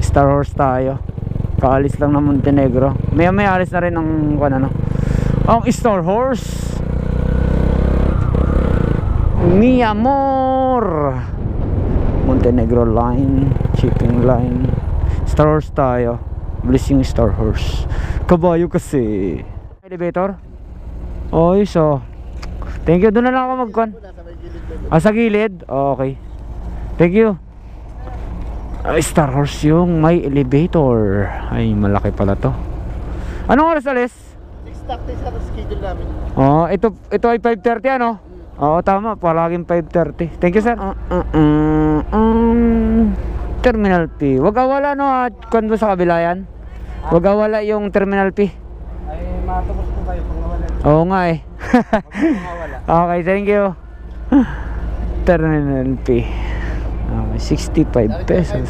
Star Horse tayo. Kaalis lang ng Montenegro. May alis na rin ng ano, ang Star Horse. Mi amor. Montenegro line, shipping line. Star Horse tayo. Bilis yung Star Horse. Kabayo kasi. Elevator? Oh, so. Thank you. Doon na lang ako magkuhan. Sa gilid? Oh, okay. Thank you. Star Horse yung may elevator. Ay, malaki pala to. Anong oras alis? 6:30 sa schedule namin. Oh, ito ay 5:30 ano? Oo, tama. Palaging 5:30. Thank you, sir. Terminal P. Wag awala no, kung sa kabila yan. Wag awala yung Terminal P. Ay, matapos po kayo kung nawala. Oo nga eh. Okay, thank you. Terminal P. Okay, 65 pesos.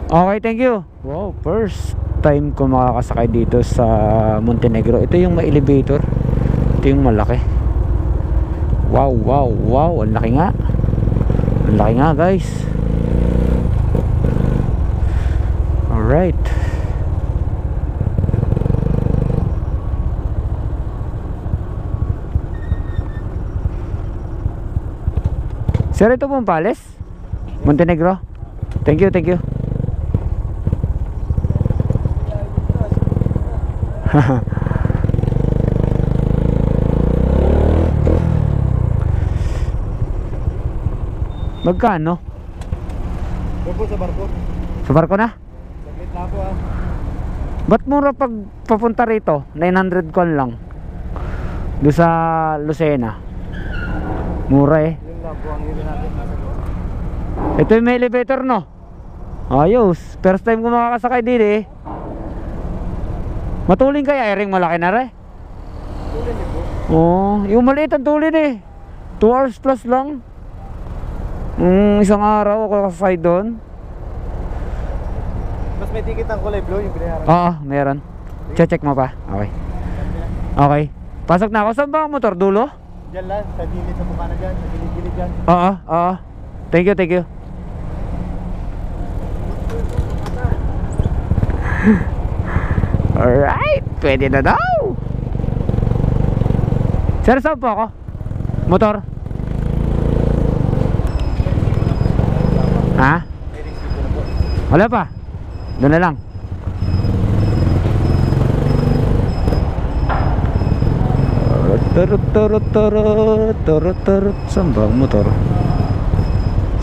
Okay, thank you. Wow, first time ko makakasakay dito sa Montenegro. Ito yung may elevator. Ito yung malaki. Wow, wow, wow. Ang laki nga. Ang laki nga, guys. Alright. Sir, ito pong Palace Montenegro. Thank you, thank you. Magkano? Doon sa barko. Sa barko na? Saglit na ako ah. Ba't mura pag papunta rito? 900 kon lang. Doon sa Lucena. Mura eh. Yun lang po ang hili natin. Ito yung may elevator no? Ayos. First time ko makakasakay din eh. Matuling kaya airing malaki na rin. Tulin din po. Oo, yung maliit ang tulin eh. 2 hours plus lang. Isang araw ako kasakay doon. Mas may ticket ang kulay blue yung binayaran. Oo, meron. Check mo pa. Okay. Okay. Pasok na ako. Saan ba ang motor? Dulo? Diyan lang, sa gilid sa bukana dyan, sa gilid-gilid dyan. Oo, oo. Thank you, thank you. Alright, pwede na daw. Sir, saan po ako? Motor? Ha? Wala pa? Doon na lang. Turut. Saan ba ang motor?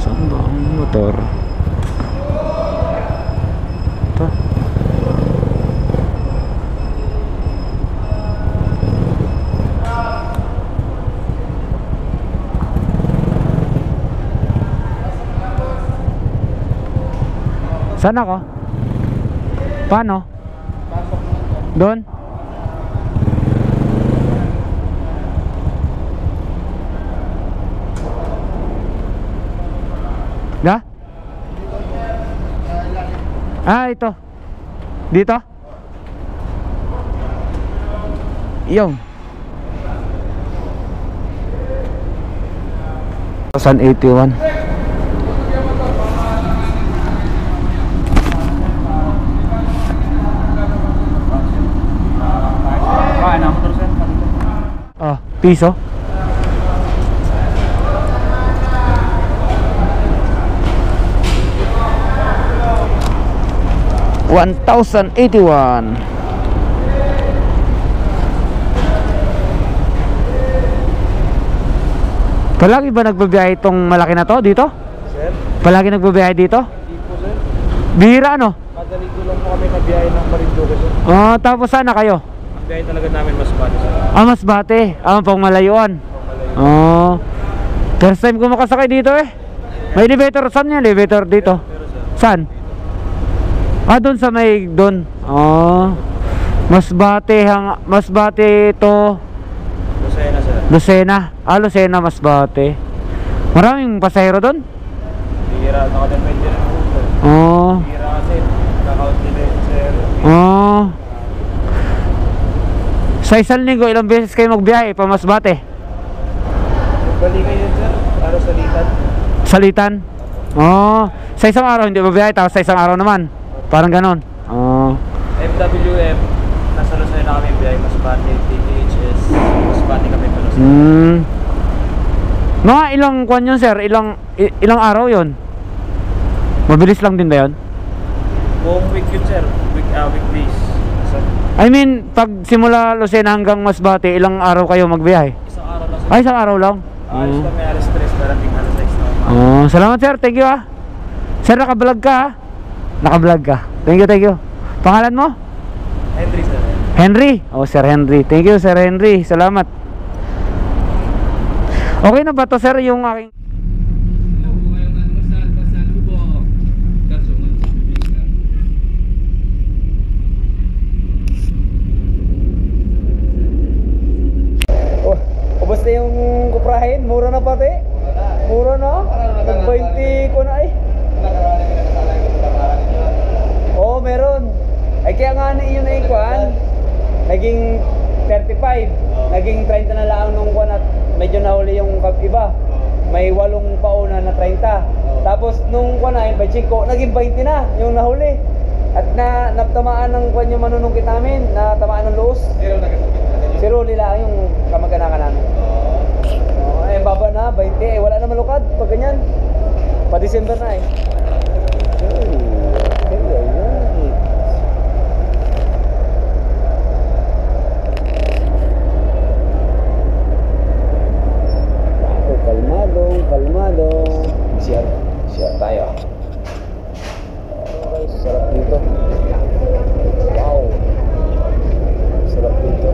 Saan ba ang motor? Ito. Saan ako? Paano? Doon? Da? Ito. Dito? Yung 1081. Piso? $1,081. Palagi ba nagbabiyahe itong malaki na to dito? Sir? Palagi nagbabiyahe dito? Hindi po sir. Bihira ano? Madaling tulong po kami nabiyahe ng Marinduque sir. Tapos sana kayo? Ang biyahe talaga namin Masbate sir. Masbate. Pang malayuan. First time ko makasakay dito eh. May elevator. Saan yung elevator dito? Saan? Doon sa may doon. Masbate to Lucena sir. Lucena. Lucena, Masbate. Maraming pasahero doon? Bihira, nakadepende rin po sir. Bihira kasi, kakaunti din sir. Sa isang linggo, ilang beses kayo magbiyahe pa Masbate? Balikan yun sir, salitan. Salitan? Sa isang araw hindi ba biyahe, tapos sa isang araw naman? Parang ganon. FWM, nasa Luzon na kami biyay, Masbate, PPHS, Masbate kami pa Luzon. Mga ilang kwan yun, sir? Ilang araw yun? Mabilis lang din ba yun? Buong week yun sir, weekdays. So, I mean, pag simula Lucena hanggang Masbate, ilang araw kayo magbiyahe? isang araw lang sir. Ay, isang araw lang? Alis kami alas 3, darating alas 6 na umaga. Salamat sir, thank you ah. Sir, naka-vlog ka ah. Naka-vlog ka. Thank you. Pangalan mo? Henry sir. Henry? Sir Henry. Thank you, Sir Henry. Salamat. Okay na ba to, sir, yung aking... Ubus na yung kuprahin? Mura na pati? Mura na? Nag-20 ko na eh. Oo, meron. Ay kaya nga na yun na ikuan, naging 35, naging 30 na lang nung kuan at medyo nahuli yung iba. May 8 pauna na 30. Tapos nung kuan na, by Chico, naging 20 na yung nahuli. At natamaan ng kuan yung manunungkit namin, natamaan ng luos. Zero nila yung kamag-anakan namin. Baba na, 20, wala na malukad pag ganyan. Pa December na eh. Kalmado. Share tayo. Okay, sarap dito. Wow. Sarap dito.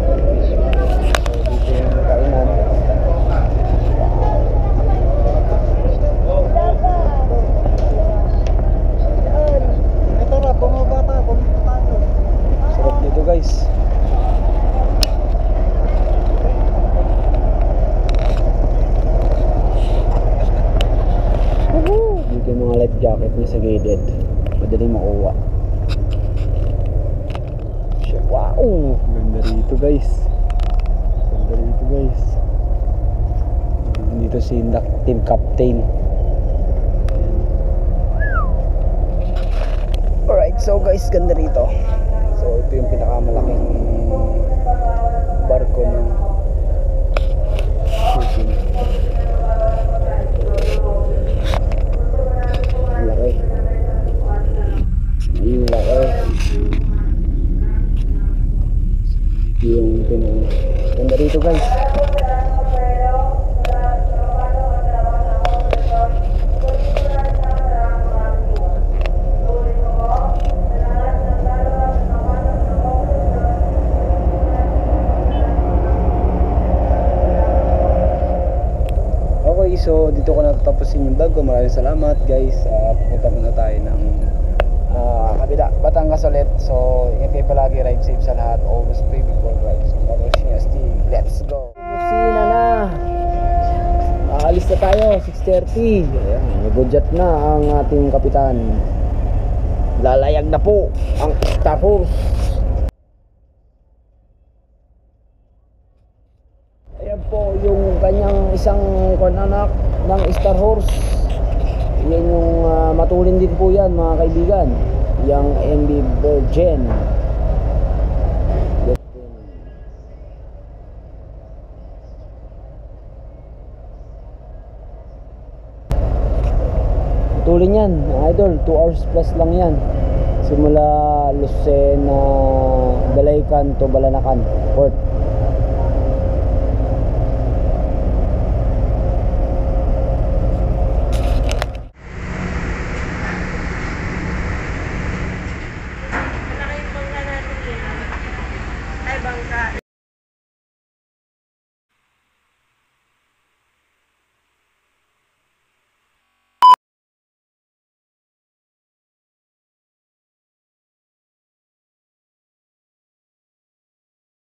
Dito yung kainan. Ito na, bumabata. Sarap dito guys. Dito yung mga life jacket niya sa gilid. Madaling makuha. Wow! Ganda rito guys. Dito si team captain. Alright, so guys, ganda rito. So ito yung pinakamalaking barko ng shipping. Yung ganda rito guys. Okay, so dito ko natatapusin yung vlog ko. Maraming salamat guys. Pupunta muna tayo ng kabila, Batangas ulit. So ingat kayo palagi, ride safe sa lahat, always pray before drive. So let's go. Busina na. Aalis na tayo 6:30. Ayan, nagudyat na ang ating kapitan. Lalayag na po ang Star Horse. Ayan po yung kanyang isang anak ng Star Horse. Yan yung matulin din po yan mga kaibigan, yung MB Virgin. Matulin yan idol, 2 hours plus lang yan, simula Lucena, Balaycan to Balanacan Port.